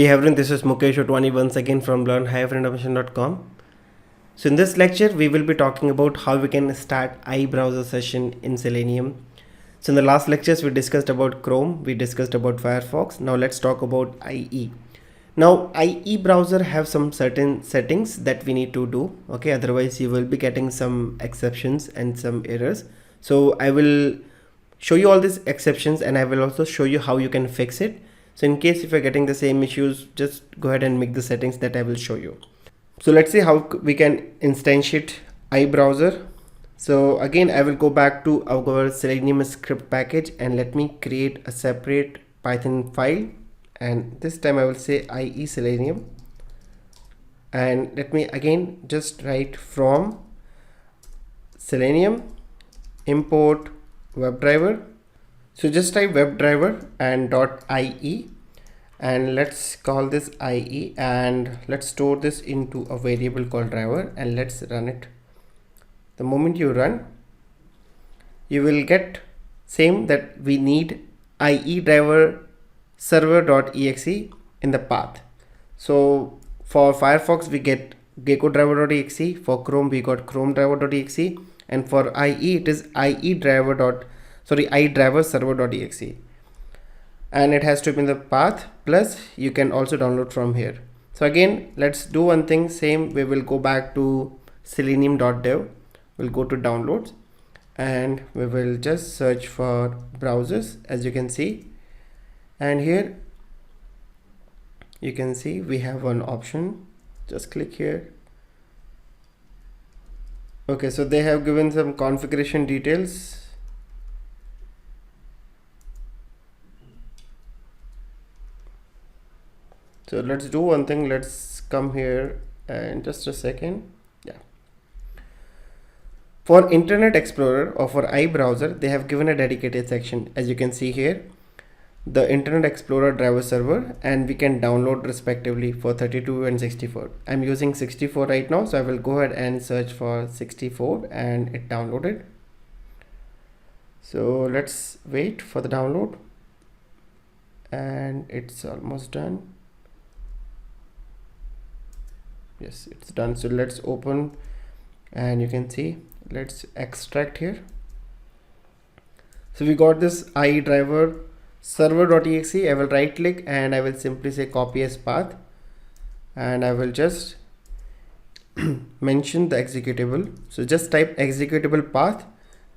Hey everyone, this is Mukesh Otwani once again from learnhighinformation.com. So in this lecture, we will be talking about how we can start iBrowser session in Selenium. So in the last lectures, we discussed about Chrome, we discussed about Firefox. Now let's talk about IE. Now IE browser have some certain settings that we need to do. Okay, otherwise you will be getting some exceptions and some errors. So I will show you all these exceptions and I will also show you how you can fix it. So in case if you're getting the same issues, just go ahead and make the settings that I will show you. So let's see how we can instantiate iBrowser. So again, I will go back to our Selenium script package and let me create a separate Python file. And this time I will say IE Selenium. And let me again just write from Selenium import WebDriver. So just type WebDriver and .ie and let's call this IE and let's store this into a variable called driver and let's run it. The moment you run, you will get same that we need IE driver server.exe in the path. So for Firefox we get gecko driver.exe, for Chrome we got chrome driver.exe, and for IE it is iDriver server.exe, and it has to be in the path, plus you can also download from here. So again, let's do one thing, same we will go back to selenium.dev, we'll go to downloads and we will just search for browsers, as you can see, and here you can see we have one option, just click here. Okay, so they have given some configuration details. So let's do one thing, let's come here and just a second. Yeah. For Internet Explorer or for iBrowser, they have given a dedicated section, as you can see here, the Internet Explorer driver server, and we can download respectively for 32 and 64. I'm using 64 right now, so I will go ahead and search for 64 and it downloaded. So let's wait for the download and it's almost done. Yes, it's done. So let's open and you can see, let's extract here. So we got this IE driver server.exe. I will right click and I will simply say copy as path and I will just mention the executable. So just type executable path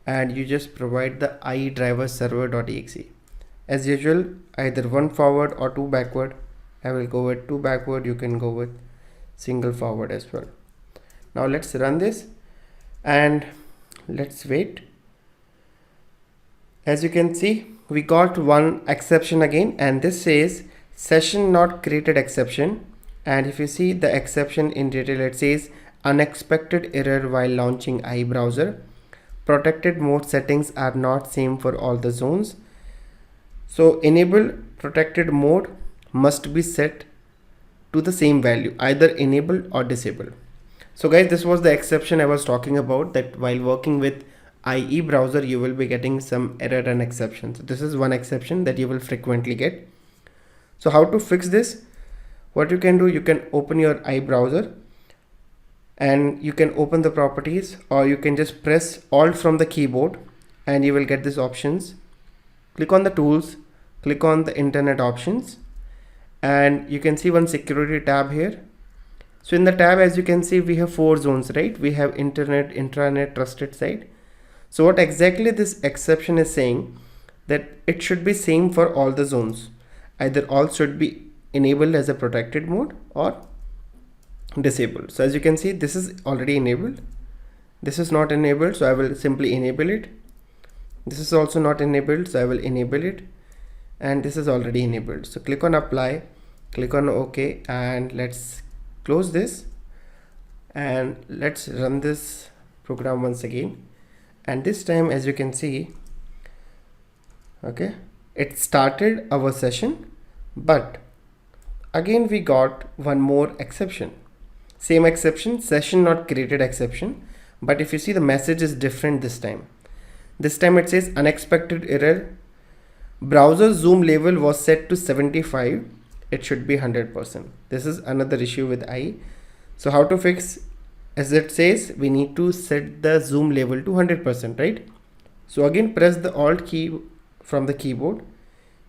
and you just provide the IE driver server.exe. As usual, either one forward or two backward. I will go with two backward, you can go with single forward as well. Now let's run this and let's wait. As you can see, we got one exception again, and this says session not created exception. And if you see the exception in detail, it says unexpected error while launching iBrowser. Protected mode settings are not same for all the zones. So enable protected mode must be set to the same value, either enabled or disabled. So guys, this was the exception I was talking about, that while working with IE browser you will be getting some error and exceptions. This is one exception that you will frequently get. So how to fix this? What you can do, you can open your iBrowser and you can open the properties, or you can just press Alt from the keyboard and you will get these options. Click on the tools, click on the internet options, and you can see one security tab here. So in the tab, as you can see, we have four zones, right? We have internet, intranet, trusted site. So what exactly this exception is saying, that it should be same for all the zones. Either all should be enabled as a protected mode or disabled. So as you can see, this is already enabled. This is not enabled, so I will simply enable it. This is also not enabled, so I will enable it. And this is already enabled, so click on apply, click on OK, and let's close this and let's run this program once again. And this time, as you can see, okay, it started our session, but again we got one more exception. Same exception, session not created exception, but if you see, the message is different this time. This time it says unexpected error, browser zoom level was set to 75, it should be 100%. This is another issue with IE. So how to fix? As it says, we need to set the zoom level to 100%, right? So again, press the Alt key from the keyboard.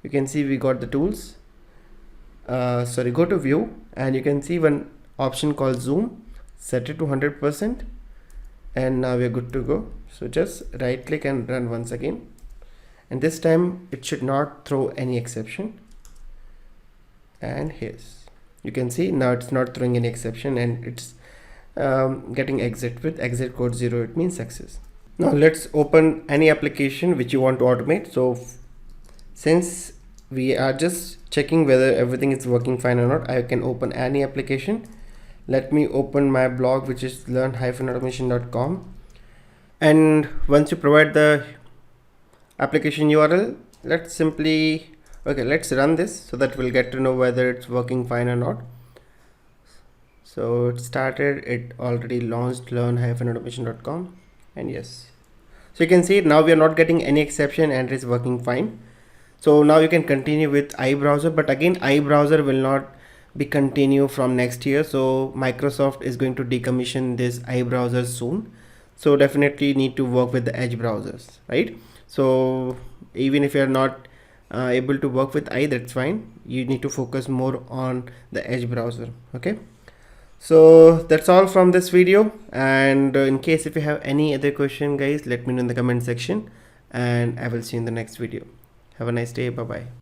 You can see we got the tools. Go to view, and you can see one option called zoom. Set it to 100%, and now we're good to go. So just right click and run once again, and this time it should not throw any exception. And here's, you can see now it's not throwing any exception, and it's getting exit with exit code 0. It means success. Now let's open any application which you want to automate. So since we are just checking whether everything is working fine or not, I can open any application. Let me open my blog, which is learn-automation.com. And once you provide the application URL, let's run this so that we'll get to know whether it's working fine or not. So it started, it already launched learn-automation.com, and yes, so you can see now we are not getting any exception and it is working fine. So now you can continue with IE browser, but again IE browser will not be continue from next year. So Microsoft is going to decommission this IE browser soon. So definitely need to work with the Edge browsers, right? So even if you are not able to work with IE, that's fine. You need to focus more on the Edge browser. Okay. So that's all from this video, and in case if you have any other question, guys, let me know in the comment section, and I will see you in the next video. Have a nice day. Bye bye.